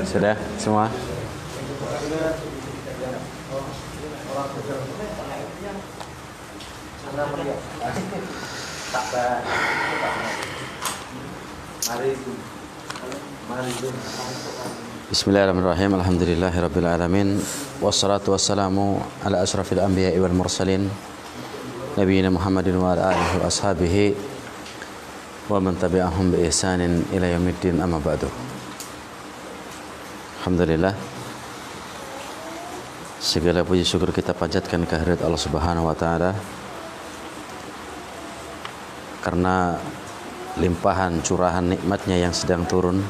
Sudah semua? Bismillahirrahmanirrahim. Alhamdulillahirabbil alamin. Wassalatu wassalamu ala asyrafil anbiya'i wal mursalin nabiyina Muhammadin wa ala alihi wa ashabihi wa man tabi'ahum bi ihsanin ila yaumiddin, amma ba'du. Alhamdulillah, segala puji syukur kita panjatkan kehadirat Allah Subhanahu wa taala karena limpahan curahan nikmatnya yang sedang turun.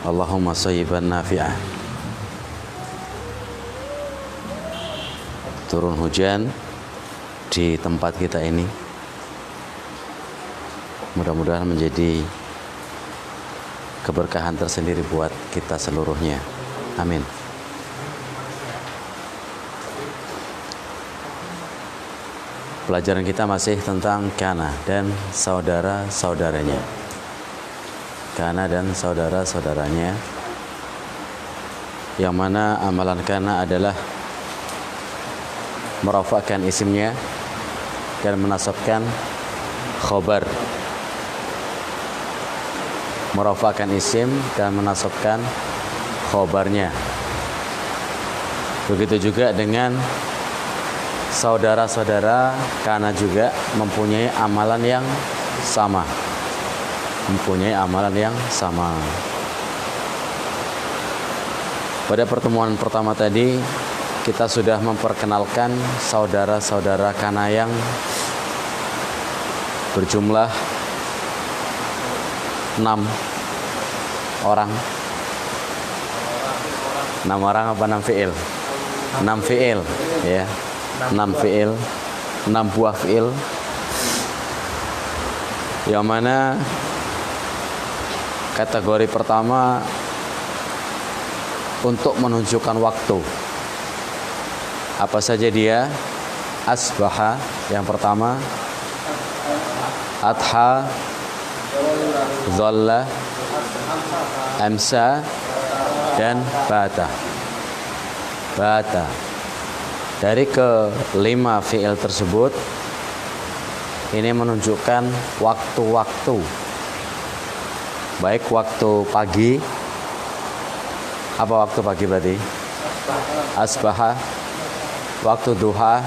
Allahumma shayyiban nafi'ah. Turun hujan di tempat kita ini, mudah-mudahan menjadi keberkahan tersendiri buat kita seluruhnya. Amin. Pelajaran kita masih tentang Kana dan saudara-saudaranya. Kana dan saudara-saudaranya, yang mana amalan Kana adalah merafa'kan isimnya dan menasabkan khobar. Merafa'kan isim dan menasabkan khobarnya. Begitu juga dengan saudara-saudara Kana juga mempunyai amalan yang sama. Pada pertemuan pertama tadi kita sudah memperkenalkan saudara-saudara Kana yang berjumlah 6 orang. 6 orang apa 6 fi'il? 6 fi'il, ya. 6 fi'il, 6 buah fi'il, yang mana kategori pertama untuk menunjukkan waktu. Apa saja dia? Asbaha yang pertama, adha, dhalla, amsa, dan bata. Dari kelima fi'il tersebut, ini menunjukkan waktu-waktu, baik waktu pagi. Apa waktu pagi berarti? Asbaha. Waktu duha,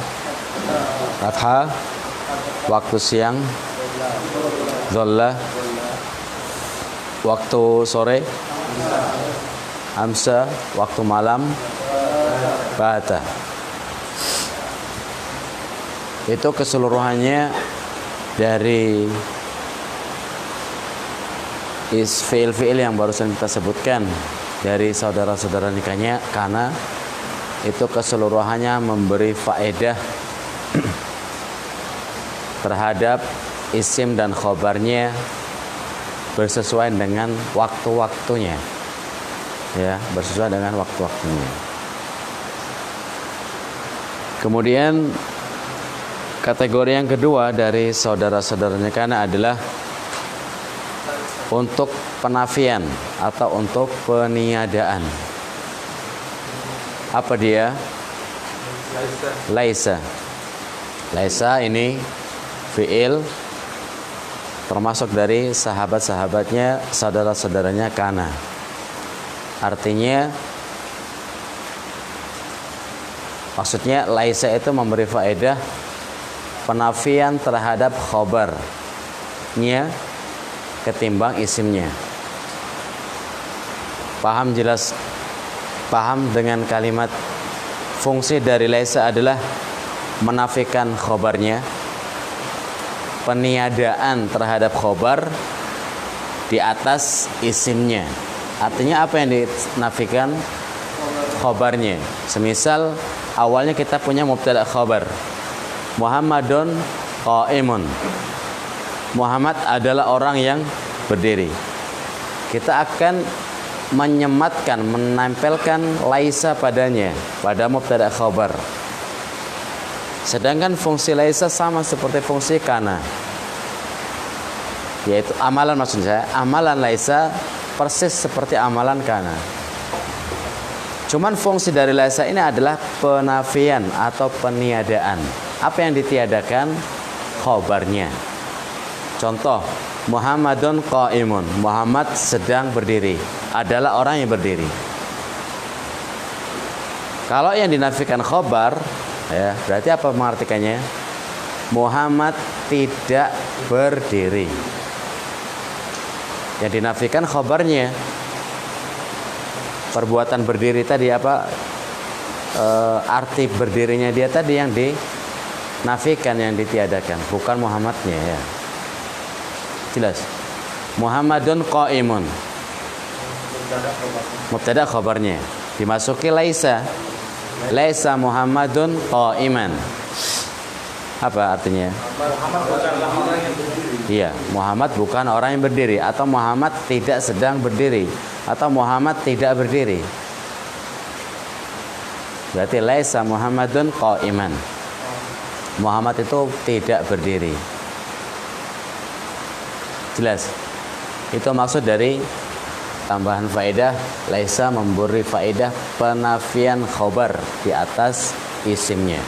adha. Waktu siang, dhalla. Waktu sore, amsa. Waktu malam, bata. Itu keseluruhannya dari fi'il-fi'il yang barusan kita sebutkan dari saudara-saudara nikahnya Kana. Itu keseluruhannya memberi faedah terhadap isim dan khobarnya bersesuaian dengan waktu-waktunya, ya, bersesuaian dengan waktu-waktunya. Kemudian kategori yang kedua dari saudara-saudaranya Kana adalah untuk penafian atau untuk peniadaan. Apa dia? Laisa. Laisa ini fi'il termasuk dari sahabat-sahabatnya, saudara-saudaranya Kana. Artinya, maksudnya laisa itu memberi faedah penafian terhadap khobarnya ketimbang isimnya. Paham jelas? Paham dengan kalimat fungsi dari laisa adalah menafikan khobarnya, peniadaan terhadap khobar di atas isimnya. Artinya apa yang dinafikan? Khobarnya. Semisal awalnya kita punya mubtada khobar, Muhammadun qaimun. Muhammad adalah orang yang berdiri. Kita akan menyematkan, menempelkan laisa padanya, pada mubtada khabar. Sedangkan fungsi laisa sama seperti fungsi kana. Yaitu amalan, maksud saya amalan laisa persis seperti amalan kana. Cuman fungsi dari laisa ini adalah penafian atau peniadaan. Apa yang ditiadakan? Khobarnya. Contoh, Muhammadun qaimun, Muhammad sedang berdiri, adalah orang yang berdiri. Kalau yang dinafikan khobar, ya, berarti apa mengartikannya? Muhammad tidak berdiri. Yang dinafikan khobarnya. Perbuatan berdiri tadi apa? Arti berdirinya dia tadi yang dinafikan, yang ditiadakan, bukan Muhammadnya, ya. Jelas. Muhammadun qaimun. Mubtada khabarnya. Dimasuki laisa. Laisa Muhammadun qaiman. Apa artinya? Iya, Muhammad bukan orang yang berdiri, atau Muhammad tidak sedang berdiri, atau Muhammad tidak berdiri. Berarti laisa Muhammadun qaiman. Muhammad itu tidak berdiri. Jelas. Itu maksud dari tambahan faedah. Laisa memberi faedah penafian khobar di atas isimnya.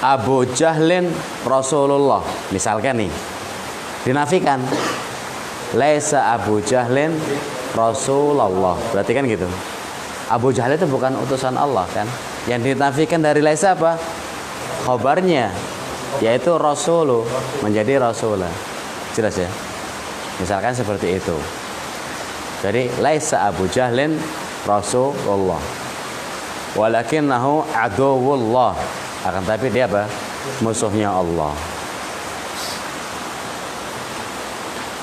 Abu Jahlin Rasulullah, misalkan nih, dinafikan laisa Abu Jahlin Rasulullah, berarti kan gitu. Abu Jahal itu bukan utusan Allah kan. Yang dinafikan dari laisa apa? Khobarnya, yaitu Rasulu, menjadi Rasulah. Jelas ya. Misalkan seperti itu. Jadi laisa Abu Jahlin Rasulullah, walakinnahu aduwullah, akan tapi dia apa? Musuhnya Allah.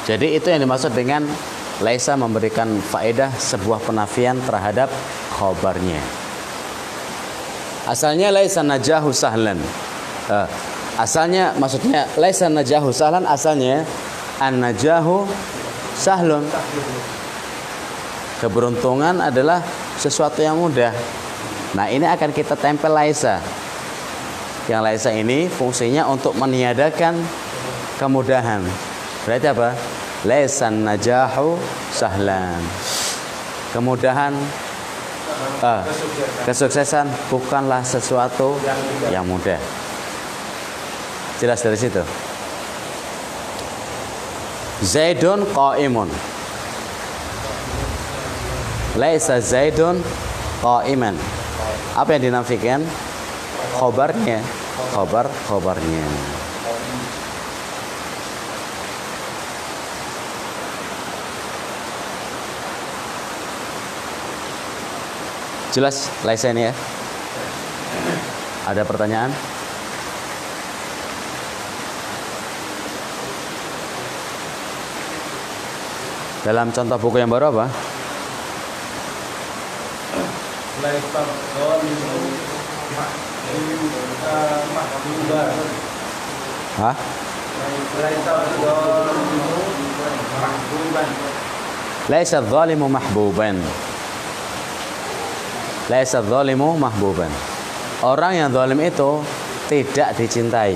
Jadi itu yang dimaksud dengan laisa memberikan faedah sebuah penafian terhadap khobarnya. Asalnya laisa najahu sahlan. Asalnya maksudnya laisa najahu sahlan, asalnya an najahu sahlun. Keberuntungan adalah sesuatu yang mudah. Nah, ini akan kita tempel laisa. Yang laisa ini fungsinya untuk meniadakan kemudahan. Berarti apa? Laisan najahu sahlan. Kemudahan, kesuksesan bukanlah sesuatu yang mudah. Jelas dari situ. Zaidun qaimun. Laisa Zaidun qaiman. Apa yang dinafikan? Khobarnya. Khobarnya. Jelas laisa ini ya? Ada pertanyaan? Dalam contoh buku yang baru apa? Hah? Laisa dzalimu mahbuban. Laisa dzalimu mahbuban. Orang yang zalim itu tidak dicintai.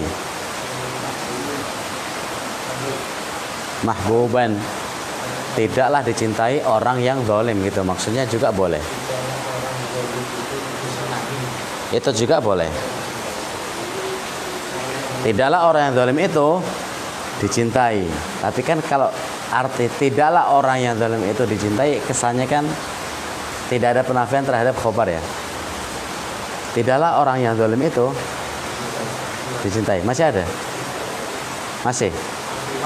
Mahbuban, tidaklah dicintai orang yang zalim gitu. Maksudnya juga boleh. Itu juga boleh. Tidaklah orang yang zalim itu dicintai. Tapi kan kalau arti tidaklah orang yang zalim itu dicintai, kesannya kan tidak ada penafian terhadap khobar ya. Tidaklah orang yang zalim itu dicintai. Masih ada?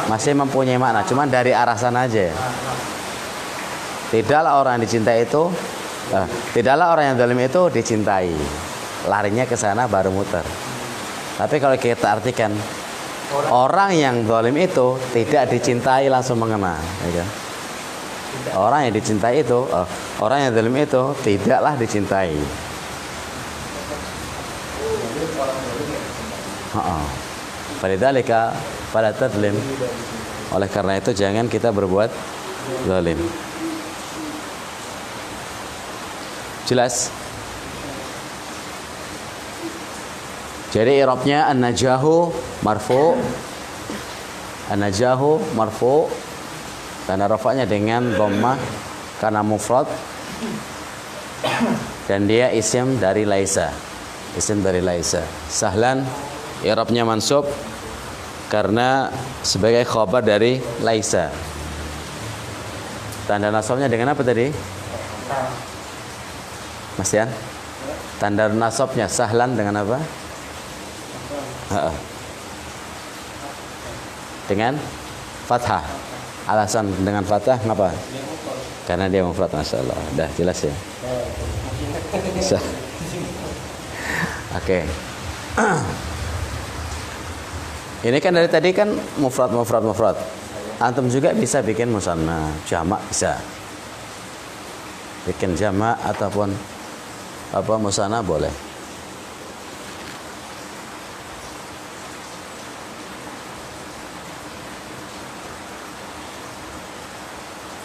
Masih mempunyai makna. Cuman dari arah sana aja ya. Tidaklah orang yang dicintai itu tidaklah orang yang zalim itu dicintai. Larinya ke sana baru muter. Tapi kalau kita artikan orang yang zalim itu tidak dicintai, langsung mengena ya kan? Orang yang dicintai itu, orang yang zalim itu tidaklah dicintai. Falidzalika fala tadzlim. Oleh karena itu jangan kita berbuat zalim. Jelas? Jadi i'rabnya an-najahu marfu. An-najahu marfu. Tanda rafa'nya dengan dhammah karena mufrad. Dan dia isim dari laisa. Isim dari laisa. Sahlan i'rabnya mansub karena sebagai khabar dari laisa. Tanda nasabnya dengan apa tadi? Mas Yan? Tanda nasabnya sahlan dengan apa? Dengan fathah. Alasan dengan fathah ngapa? Karena dia mufrad, masyaallah. Udah jelas ya. Oke. Ini kan dari tadi kan mufrad. Antum juga bisa bikin musanna, jamak bisa. Bikin jamak ataupun apa musanna boleh.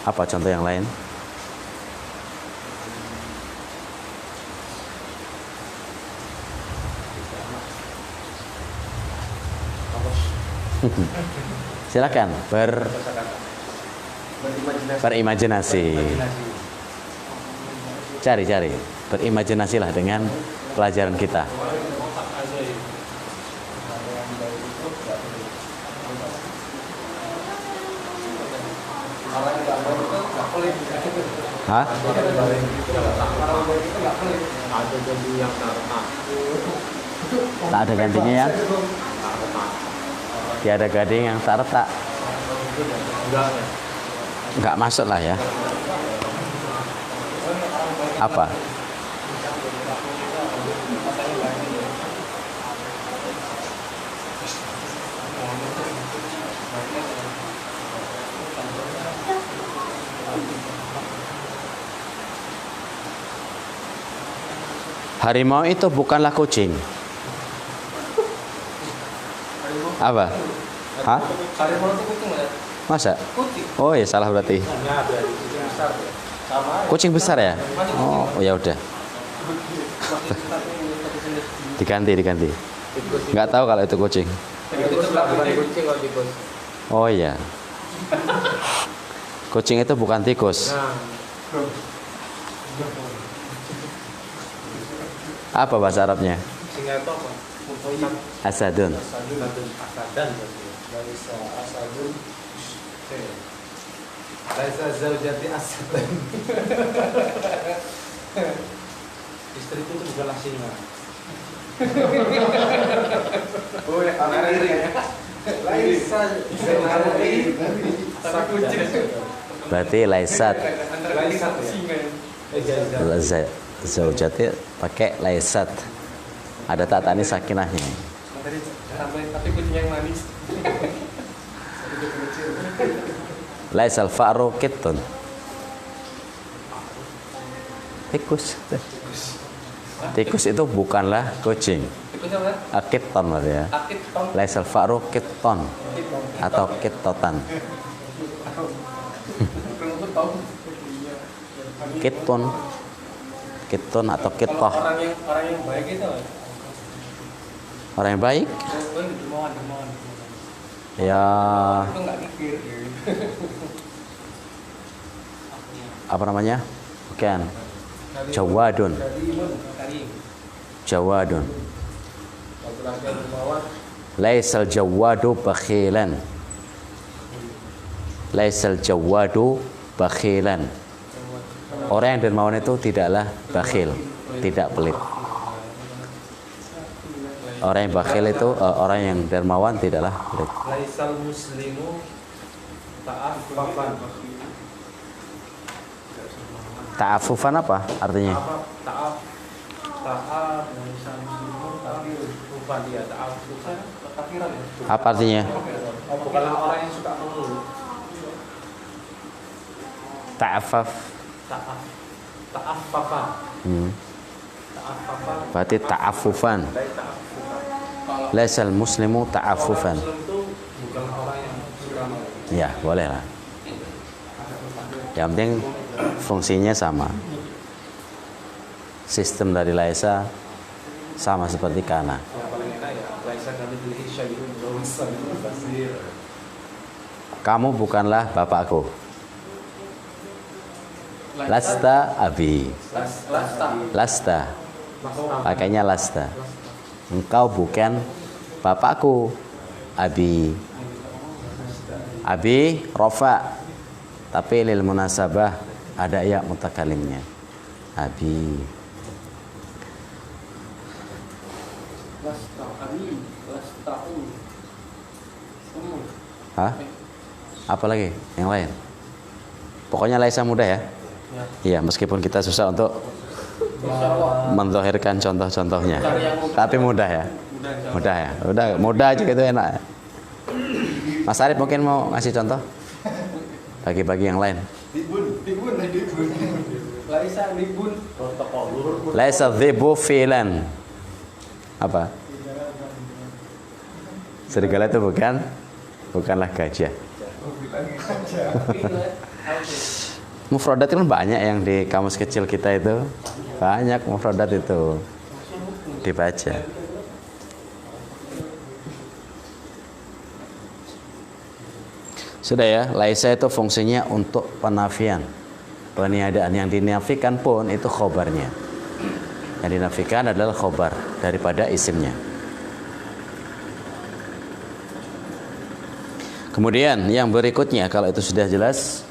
Apa contoh yang lain? Silakan berimajinasi. Cari berimajinasilah dengan pelajaran kita. Hah? Tak ada gantinya ya? Tiada gading yang tak retak. Enggak masuk lah ya. Apa? Harimau itu bukanlah kucing. Apa? Hah? Harimau itu kucing ya? Masa? Kucing. Oh ya salah berarti. Kucing besar ya? Oh ya udah. Diganti. Nggak tahu kalau itu kucing. Oh iya. Kucing itu bukan tikus. Apa bahasa Arabnya? Asadun. Laisa zaujati asadan. Istriku itu bukanlah singa. Oh ya, Laisa zaujati kucing. Berarti laisat. Laisa singa. Zaujati pakai laisat. Ada tatani sakinahnya. Tapi kucing yang manis. Laisal fa'ru kittun. Tikus itu bukanlah kucing. Tikus apa? Kitton berarti ya. Akiton. Laisal fa'ru kitton atau kittotan. Kittun atau kittoh. Orang yang baik itu. Orang yang baik? Dermawan. Ya. Itu enggak mikir. Apa namanya? Bukan. Jawadun. Laisal jawadu bakhilan. Orang yang dermawan itu tidaklah bakhil, tidak pelit. Orang yang bakhil itu orang yang dermawan tidaklah pelit. Laisal muslimu ta'affufan. Ta'affufan apa artinya? Laisal muslimu ta'affufan dia ta'affufan. Takdiran ya. Apa artinya? Oh, bukanlah orang yang suka mengeluh. Ta'affaf. Ta'affafan. Ta'affafan. Berarti ta'affufan. Laisal muslimu ta'affufan. Muslim itu bukan orang yang suka mengeluh. Ya, boleh lah. Yang penting fungsinya sama. Sistem dari laisa sama seperti kana. Yang paling enak Laisa kamitslihi syai'un wa huwas samiul basir. Kamu bukanlah bapakku. Lasta abi. Lasta. Pakainya lasta. Engkau bukan bapakku. Abi. Abi rofa. Tapi lil munasabah ada ya mutakalimnya. Abi. Hah? Apa lagi? Yang lain? Pokoknya Laisa mudah ya? Iya, meskipun kita susah untuk menzahirkan contoh-contohnya. Tapi mudah ya? Mudah ya? Mudah aja gitu enak. Mas Arif mungkin mau ngasih contoh? Bagi-bagi yang lain. Laisa libun protokol. Laisa dhibu filan. Apa? Serigala itu bukanlah gajah. Mufradat kan banyak yang di kamus kecil kita itu. Banyak mufradat itu dibaca. Sudah ya, laisa itu fungsinya untuk penafian, peniadaan. Yang dinafikan pun itu khobarnya. Yang dinafikan adalah khobar daripada isimnya. Kemudian yang berikutnya, kalau itu sudah jelas,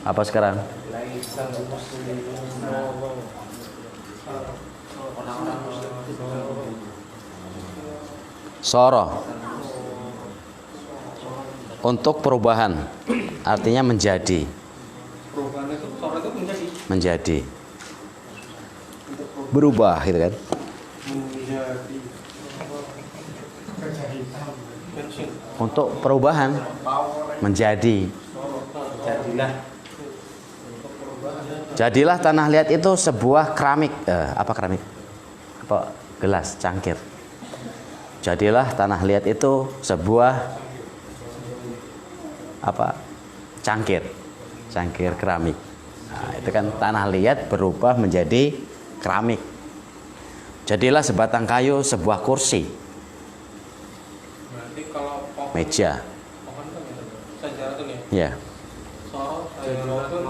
apa sekarang? Soro. Untuk perubahan, artinya menjadi. Perubahan itu soro itu Menjadi. Berubah gitu kan? menjadi. Untuk perubahan menjadi. Jadilah tanah liat itu sebuah keramik. Apa keramik? Apa gelas, cangkir. Jadilah tanah liat itu sebuah apa? Cangkir keramik. Nah, itu kan tanah liat berubah menjadi keramik. Jadilah sebatang kayu sebuah kursi. Berarti kalau pohon, Meja. pohon kan sajaratun ya. Ya. Soro sajaratun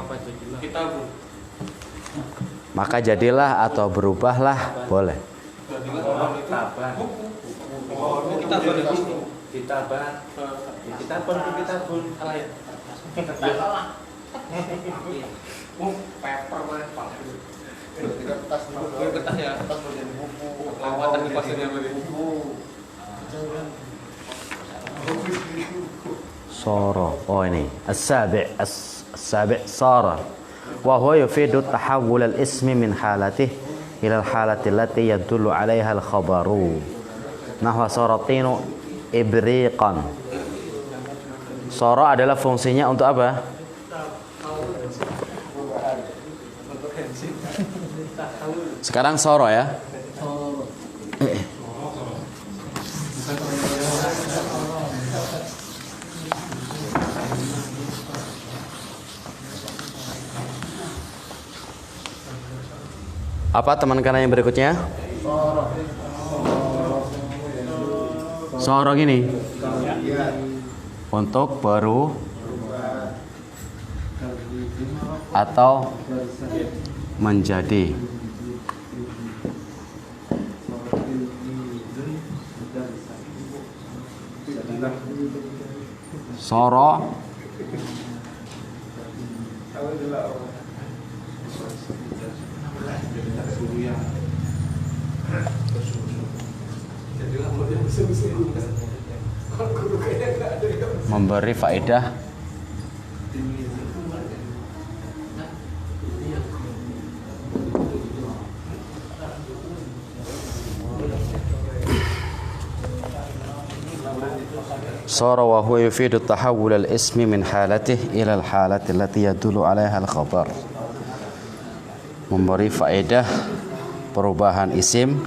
kitabun. Maka jadilah atau berubahlah boleh. Jadilah pohon itu buku. Pohon kitabun itu buku. Kitabun salah ya. Paper mana Pak? Kertas ya. Kertas menjadi buku. Lawatan di pasarnya buku. Sara. Oh ini as-sabi' as-sabi' sara. Wa huwa yufidu tahawul al-ismi min halatihi ila al-halati allati yadullu 'alaiha al-khabaru. Nahwa saratinu ibriqan. Sara adalah fungsinya untuk apa? Sekarang sara ya. Apa teman kanan yang berikutnya? Soro gini. Untuk baru atau menjadi. Soro memberi faedah sara wa huwa yufidu tahawul al-ismi min halatihi ila al-halati allati yadullu 'alaiha al-khabar. Memberi faedah perubahan isim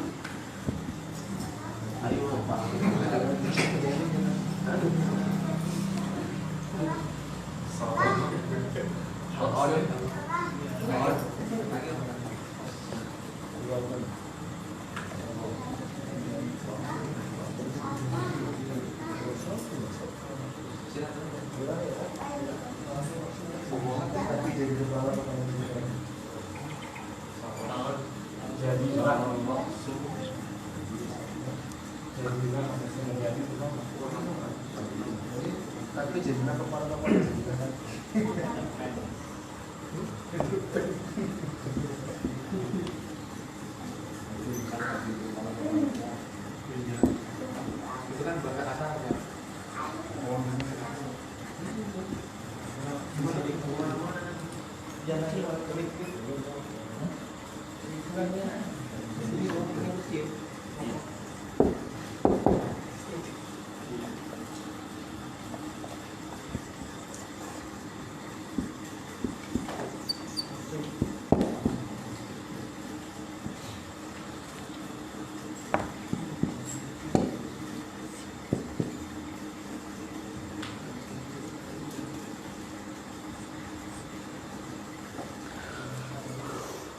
Tapi jadi kepala-kepala juga kan. Itu kan bakat asalnya.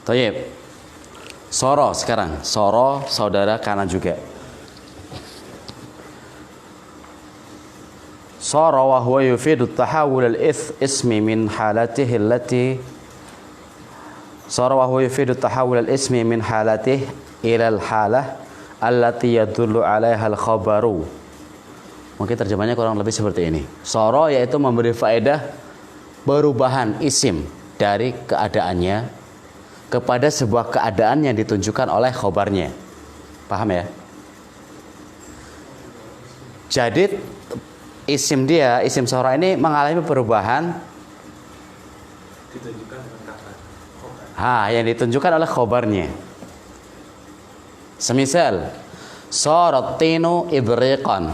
Toyib. Soro sekarang. Soro saudara kanan juga. Soro wa huwa yufidu tahawul al-ismi min halatihi allati Soro wa huwa yufidu tahawul al-ismi min halatihi ila al-halah allati yadullu 'alaiha al-khabaru. Mungkin terjemahnya kurang lebih seperti ini. Soro yaitu memberi faedah perubahan isim dari keadaannya kepada sebuah keadaan yang ditunjukkan oleh khobarnya. Paham ya? Jadi isim dia, isim soro ini mengalami perubahan Ditunjukkan dengan kata. yang ditunjukkan oleh khobarnya. Semisal saratinu ibriqan.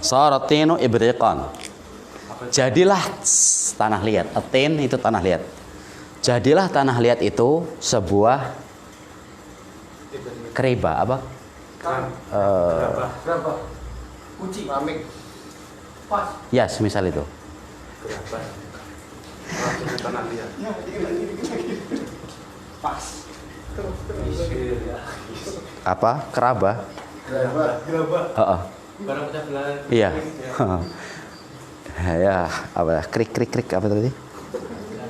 Saratinu ibriqan. Jadilah tanah liat. Atin itu tanah liat. Jadilah tanah liat itu sebuah keriba apa? Berapa? Kunci, mamik. Pas. Ya, semisal itu. Berapa? Langsung tanah liat. Pas. Apa? Keraba? Gerabah. Barang pecah belah. Iya. Ya, apa? Krik apa tadi?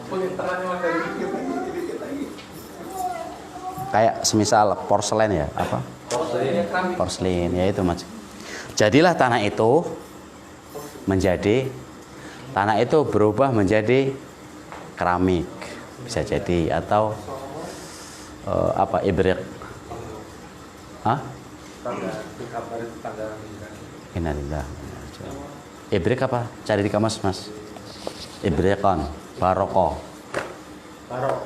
Pengintarannya mah dari dikit lagi. Kayak semisal porselen ya, apa? Porselin, ya itu mas. Jadilah tanah itu berubah menjadi keramik, bisa jadi, atau ibrik. Tangga. Innalillah. Ibrik apa? Cari di kamus mas. Ibrikon, baroko. Barok.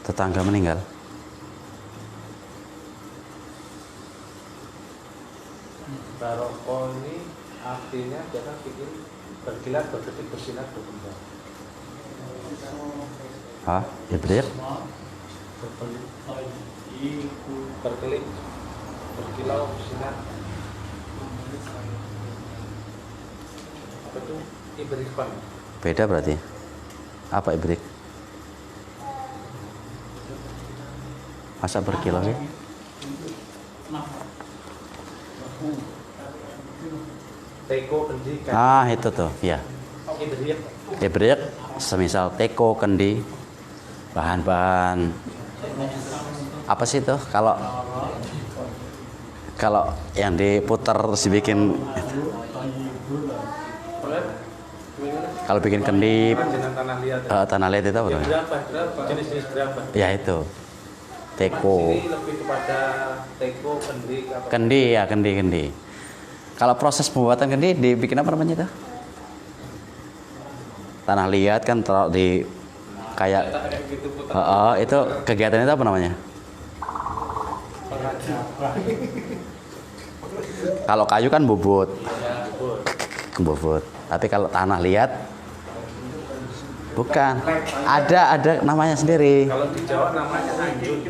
Tetangga meninggal. Baroko ini artinya jangan bikin berkilat, berkedip, bersinar, berkembang. Ibrik. Berkelip, berkilau, bersinar. Apa itu? Ibrikon. Beda berarti. Apa ibrik? Masa berkilau ya? Teko, kendi, kan. Itu tuh, ya. Ibrik. Ibrik, semisal teko, kendi, bahan-bahan apa sih itu? Kalau yang diputar terus dibikin, kalau bikin kendi, Kerajinan tanah liat. tanah liat itu apa? Berapa? Jenis-jenis berapa? Ya itu, teko. Ini lebih kepada teko, kendi, apa? Kendi ya, kendi. Kalau proses pembuatan kendi dibikin apa namanya itu? Tanah liat kan taruh di kayak Gitu putar. itu kegiatan itu apa namanya? Kalau kayu kan bubut. Bubut. Tapi kalau tanah liat bukan. Ada namanya sendiri. Kalau di Jawa namanya anjun.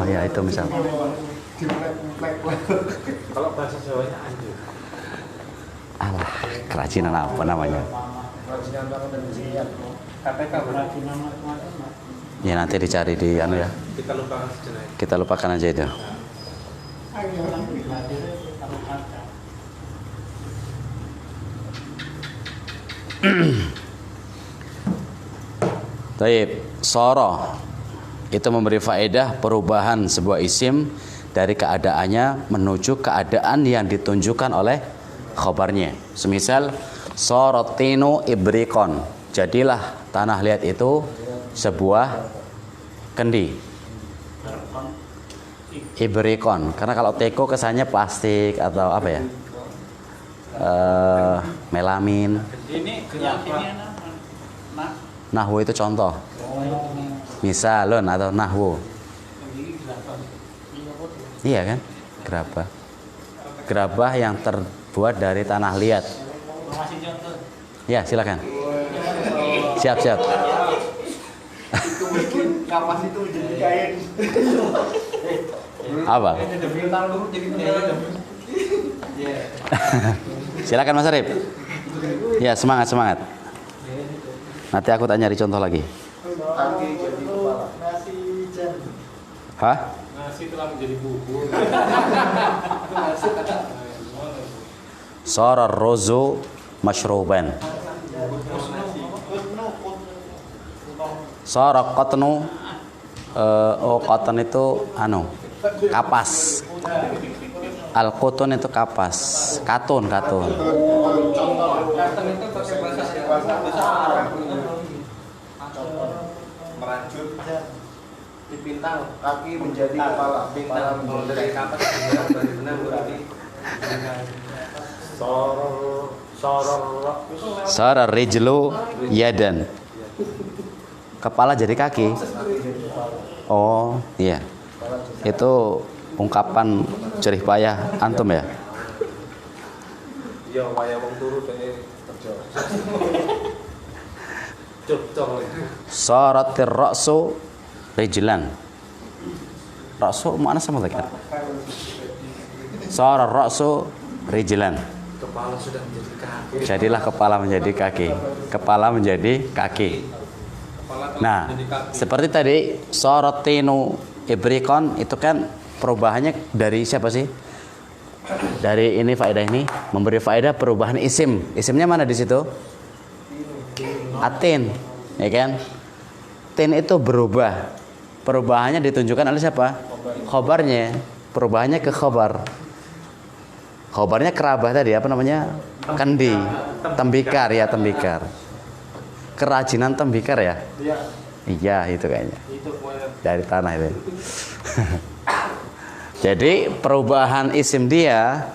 Ya itu misal. Kalau bahasa Jawanya anjun. Alah, kerajinan apa namanya? Kerajinan banget dan siap. KPK Ya nanti dicari di anu ya. Kita lupakan sejenak. Kita lupakan aja itu. Taib, soro itu memberi faedah perubahan sebuah isim dari keadaannya menuju keadaan yang ditunjukkan oleh khabarnya. Semisal sorotinu ibrikon, jadilah tanah liat itu sebuah kendi. Ibrikon, karena kalau teko kesannya plastik atau apa ya, melamin. Nahwu itu contoh. Misalun atau nahwu. Iya kan? Gerabah. Gerabah yang terbuat dari tanah liat. Ya, silakan. Siap. Itu bikin kapas itu jadi kain. Apa? Silakan Mas Arif. Ya, semangat. Nanti aku tanya di contoh lagi. Kaki jadi kepala. Hah? Nasi telah menjadi bubur. Sara rozu masyruban. Sara qatnu qatan itu kapas. Al-qutun itu kapas. Katun. Katun itu bahasa merajut dipintang kaki menjadi kepala dari kapas dari benang berarti Sara rijlu yadan. Kepala jadi kaki. Oh, iya. Itu ungkapan jerih payah antum ya? iya waya wong turu dene kerja Saratir ra'su rijlan. Ra'su mana sama lagi? Sarar ra'su rijlan. kepala sudah menjadi kaki. Jadilah kepala menjadi kaki. Kepala menjadi kaki. Nah, seperti tadi sorotinu ibrikon itu kan perubahannya dari siapa sih? Dari ini faedah ini memberi faedah perubahan isim. Isimnya mana di situ? Atin, ya kan? Tin itu berubah. Perubahannya ditunjukkan oleh siapa? Khobarnya. Perubahannya ke khobar. Khobarnya kerabah tadi apa namanya? Kendi, tembikar ya, tembikar. Kerajinan tembikar ya? Iya, itu kayaknya. Dari tanah itu. Jadi perubahan isim dia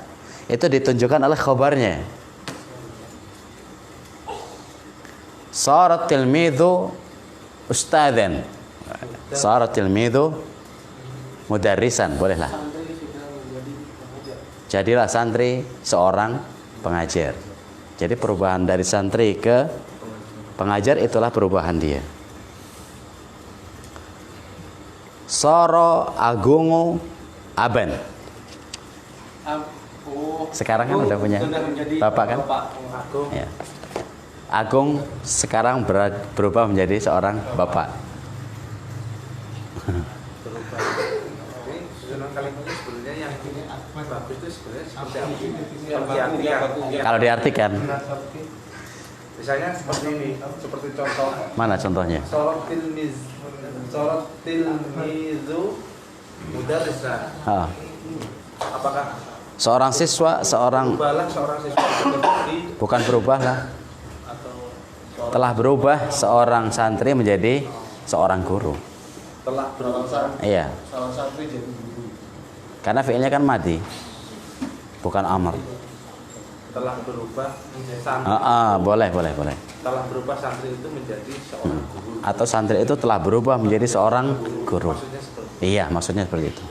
itu ditunjukkan oleh khobarnya. Sarat tilmidhu ustadzan. Sarat tilmidhu mudarrisan, bolehlah. Jadilah santri seorang pengajar. Jadi perubahan dari santri ke pengajar itulah perubahan dia. Soro agungu aban. Sekarang kan udah punya bapak kan? Ya. Agung sekarang berubah menjadi seorang bapak. Kalau diartikan, misalnya seperti ini, seperti contoh. mana contohnya? Sorot tilmizu mudarrisan. Apakah Seorang siswa, berubahlah seorang siswa bukan berubahlah. Telah berubah seorang santri menjadi seorang guru. telah berubah? Iya. Seorang santri jadi guru. Karena fi'ilnya kan madi, bukan amr. Telah berubah santri. Boleh. Telah berubah santri itu menjadi seorang guru. Atau santri itu telah berubah menjadi seorang guru. Maksudnya seperti Iya, maksudnya seperti itu.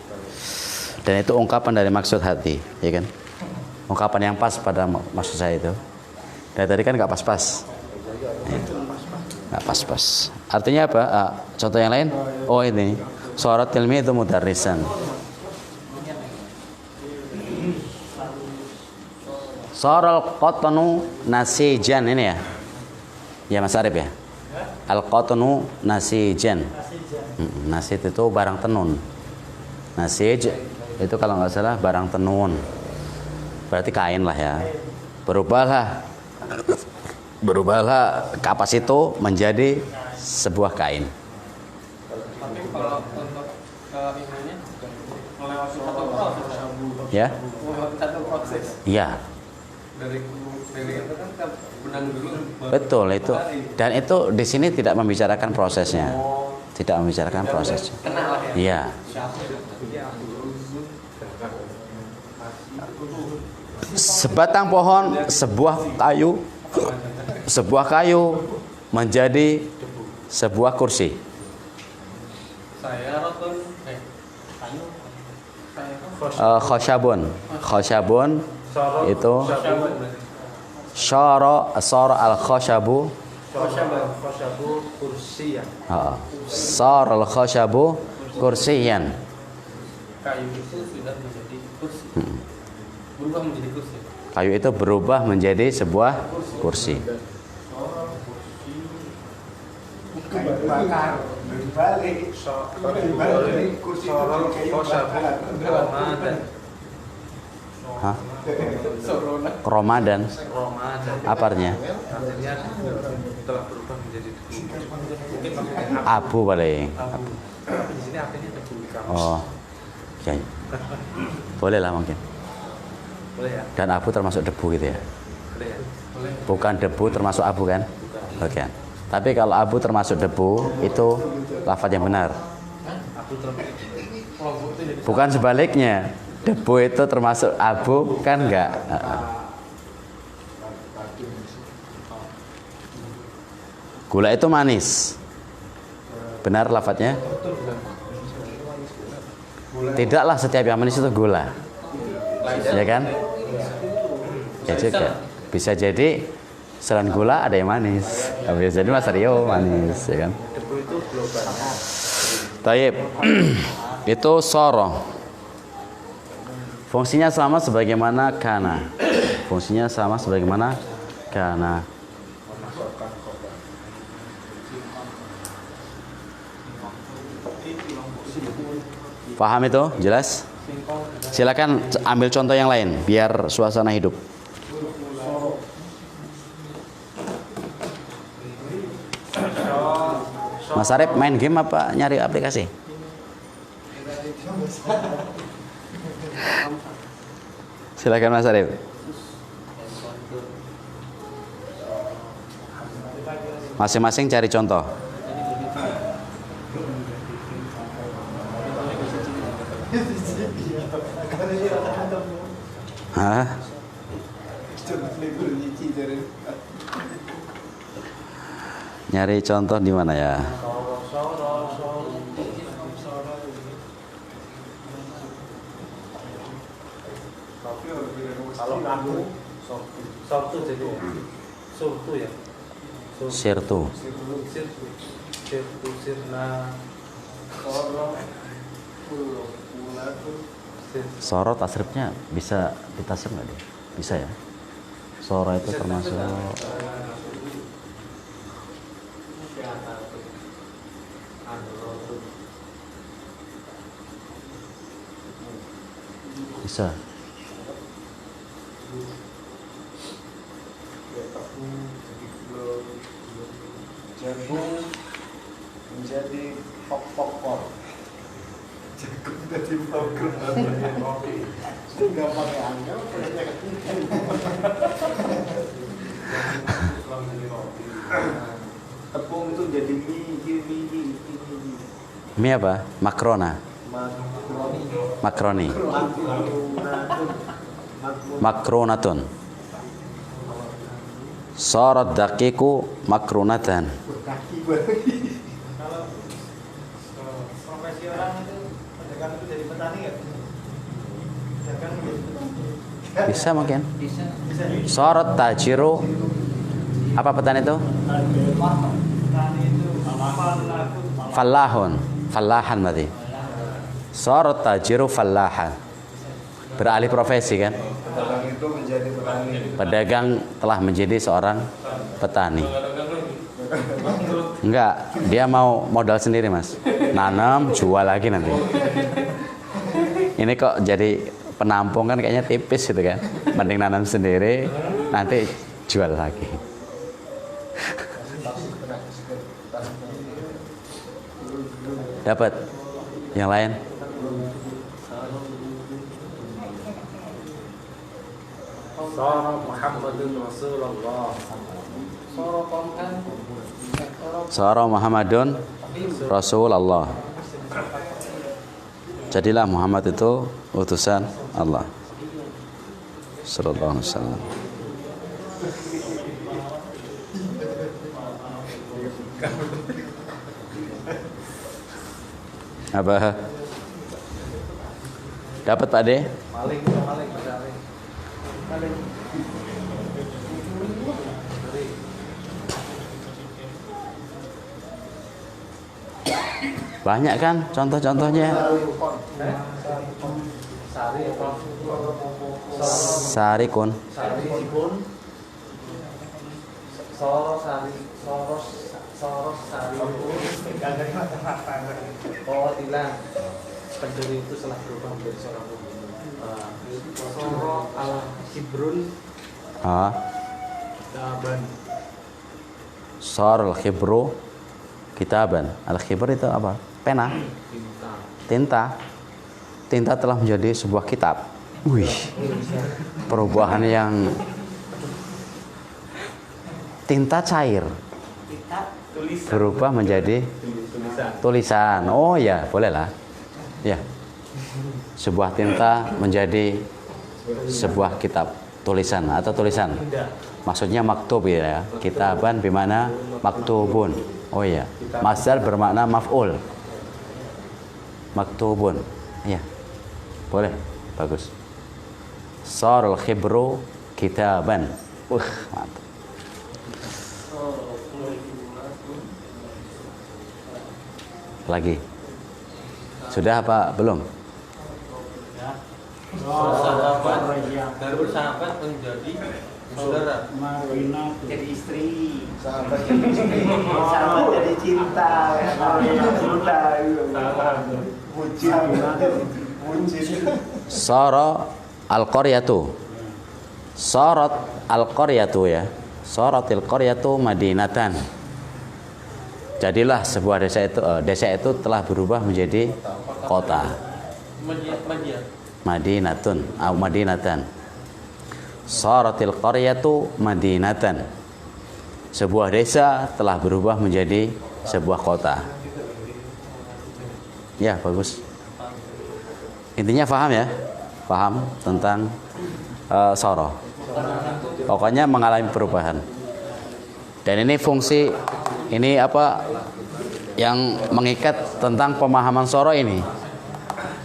Dan itu ungkapan dari maksud hati, ya kan? Ungkapan yang pas pada maksud saya itu. Dari tadi kan nggak pas-pas. Nggak pas-pas. Artinya apa? Contoh yang lain? Oh ini, surat ilmi itu mudarrisan. Saral qatnu nasijan ini ya. Ya Mas Arif ya. Al qatnu nasijan. Nasij itu barang tenun. Nasij itu kalau nggak salah barang tenun. Berarti kain lah ya. Berubahlah kapas itu menjadi sebuah kain. Tapi kalau untuk ininya melewati satu proses. Ya? Melewati satu proses. Iya. Dari itu kan kita benang dulu. Betul itu. Dan itu di sini tidak membicarakan prosesnya. Tidak membicarakan prosesnya. Kenal lah ya. Iya. Sebatang pohon, sebuah kayu menjadi sebuah kursi. Saya rotun kayu. Khoshabun itu syara al khoshabu. Khoshabu kursiyan. Sar al khoshabu kursiyan. Kayu itu sudah menjadi kursi. Berubah menjadi kursi. Kayu itu berubah menjadi sebuah kursi. Bakar berbalik kursi Hah? Ramadan. Apa artinya? Artinya telah berubah menjadi debu. Mungkin maksudnya Abu paling. abu. Tapi di sini artinya debu di kamus. Oh. Ya. Boleh lah mungkin. Boleh ya? Dan abu termasuk debu gitu ya. Boleh ya? Bukan debu termasuk abu kan? Bukan. Tapi kalau abu termasuk debu itu lafaz yang benar. Abu termasuk. Bukan sebaliknya. Debu itu termasuk abu kan enggak? Gula itu manis. Benar lafadznya? Tidaklah setiap yang manis itu gula. Ya kan? Ya juga. Bisa jadi selain gula ada yang manis. Bisa jadi Mas Rio manis, ya kan? Debu itu global. Taib. Itu soro. Fungsinya sama sebagaimana kana. Fungsinya sama sebagaimana kana. Paham itu? Jelas? Silakan ambil contoh yang lain biar suasana hidup. Mas Arif main game apa nyari aplikasi? Silakan Mas Arif. Masing-masing cari contoh. Hah? Nyari contoh di mana ya? Kalau kamu sortu jadi sortu ya. Sirtu. Sirtu sirna. Soro tasrifnya bisa ditasrif nggak dia? Bisa ya. Soro itu termasuk bisa. Jagung menjadi popcorn. Jagung jadi popcorn. Nggak pakai angin, tepung itu jadi mie. Mie apa? Makrona. Makroni. Makronatun. Sarat daqiqu makronatan. Kalau profesi orang itu pedagang itu jadi petani ya? Pedagang jadi petani. Bisa mungkin. Bisa. Sarat tajiru. Apa petani itu? Petani itu Fallahun. Fallahan berarti. Sarat tajiru fallahan. Beralih profesi kan? pedagang itu menjadi petani. Pedagang telah menjadi seorang petani. Enggak, dia mau modal sendiri mas. nanam jual lagi nanti. Ini kok jadi penampung kan kayaknya tipis gitu kan. Mending nanam sendiri nanti jual lagi. Dapat yang lain? Sara Muhammadun Rasulullah. Sara Muhammadun Rasulullah. Jadilah Muhammad itu utusan Allah sallallahu alaihi wasallam. Apa? Dapat Pak De? Maling berdaling. Banyak kan contoh-contohnya? Sari apa? Sarikun. Sari pun. Soros sari pun. Oh hilang. Pendiri itu setelah berubah menjadi seorang pembunuh. Soro ala Hibrun Ah, Daban. Sar al-khibru kitaban. Al-khibr itu apa? Pena, tinta. Tinta telah menjadi sebuah kitab. Wih, perubahan yang tinta cair berubah menjadi tulisan. Oh ya, bolehlah. Ya, sebuah tinta menjadi sebuah kitab tulisan atau tulisan. Maksudnya maktub ya. Kitaban bimana maktubun. Oh ya, masdar bermakna maf'ul. Maktubun. Ya. Boleh. Bagus. Sarul khibru kitaban. Mantap. Lagi. Sudah apa belum? Bersahabat dan bersahabat menjadi saudara. Jadi istri. Sahabat jadi istri. Sahabat jadi cinta. Sara al-qaryatu. Sarat al-qaryatu ya. Saratil qaryatu madinatan. Jadilah sebuah desa itu telah berubah menjadi kota. Madinatun atau madinatan. Saratil qaryatu madinatan. Sebuah desa telah berubah menjadi sebuah kota. Ya, bagus. Intinya paham ya? Paham tentang sara. Pokoknya mengalami perubahan. Dan ini fungsi ini apa yang mengikat tentang pemahaman sara ini.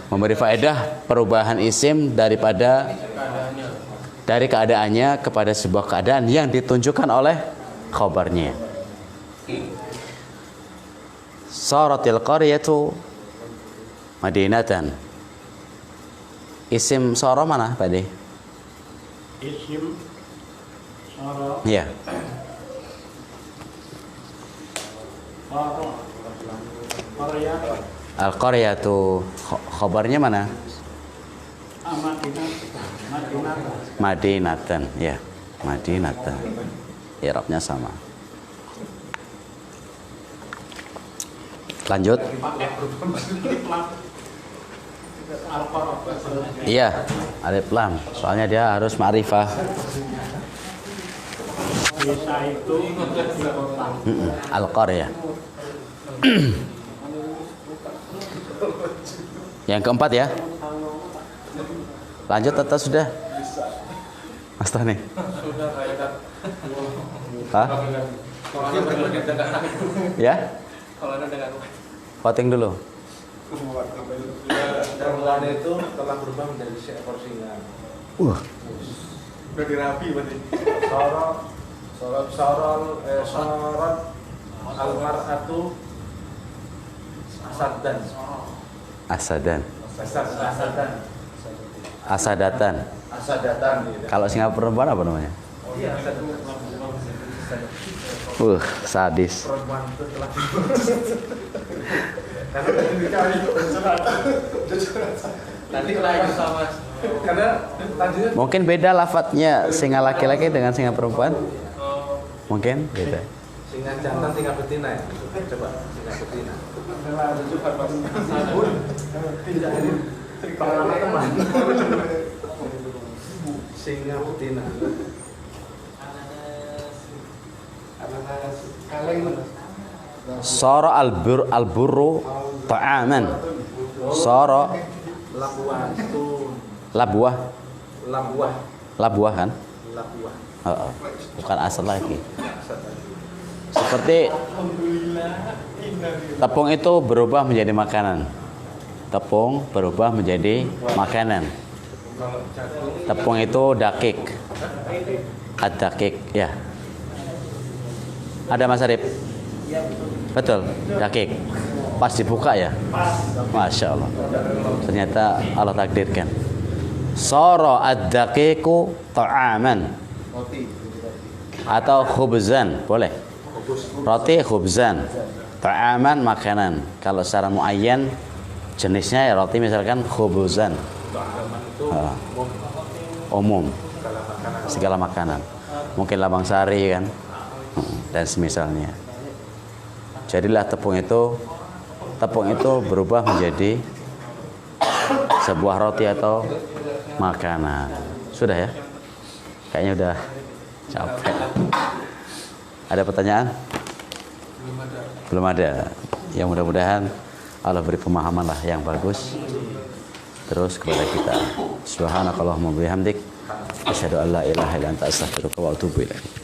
Memberi faedah perubahan isim dari keadaannya kepada sebuah keadaan yang ditunjukkan oleh khabarnya. Saratil qaryatu madinatan. Isim sara mana Pak De? Isim sara. Iya. Al-qaryatu khabarnya mana? Madinatan, ya. Madinatan. I'rabnya sama. Lanjut. Iya, alif lam. Soalnya dia harus ma'rifah. Desa itu Al-qaryah. Yang keempat ya. Lanjut atau sudah? Mas Tani. Sudah kayak Hah? Ya? kalau ada dengan Voting dulu. Dan itu telah berubah menjadi seekor singa. udah dirapi berarti. Sorot al-mar'atu Asadan. asadatan. Asadatan. Kalau singa perempuan apa namanya? Iya, Sadis. perempuan itu telah Karena tadi dikali Nanti lagi sama. karena tadinya Mungkin beda lafadznya singa laki-laki dengan singa perempuan. Mungkin beda. singa jantan singa betina ya. Coba singa betina. Tidak ini pengalaman teman. Singa betina. Sara al-burru ta'aman. Sara Labuah itu labuah, labuah kan? labuah. Heeh. Bukan asal lagi. Seperti tepung itu berubah menjadi makanan. Tepung berubah menjadi makanan. Tepung itu dakik. Ad-dakik, ya. Ada Mas Arif? Betul, dakik. Pas dibuka ya? Masya Allah. Ternyata Allah takdirkan. Sara ad-daqiqu ta'aman. Atau khubzan, boleh. Roti khubzan. Ta'aman makanan. Kalau secara muayyan jenisnya ya roti misalkan khubzan. Umum. Segala makanan. Mungkin labang sari kan. Dan semisalnya. Jadilah tepung itu berubah menjadi sebuah roti atau makanan. Sudah ya? Kayaknya udah capek. Ada pertanyaan? Belum ada. Ya mudah-mudahan Allah beri pemahaman lah yang bagus terus kepada kita. Subhanakallahumma bihamdik asyhadu an la ilaha illa anta astaghfiruka wa atubu ilaik.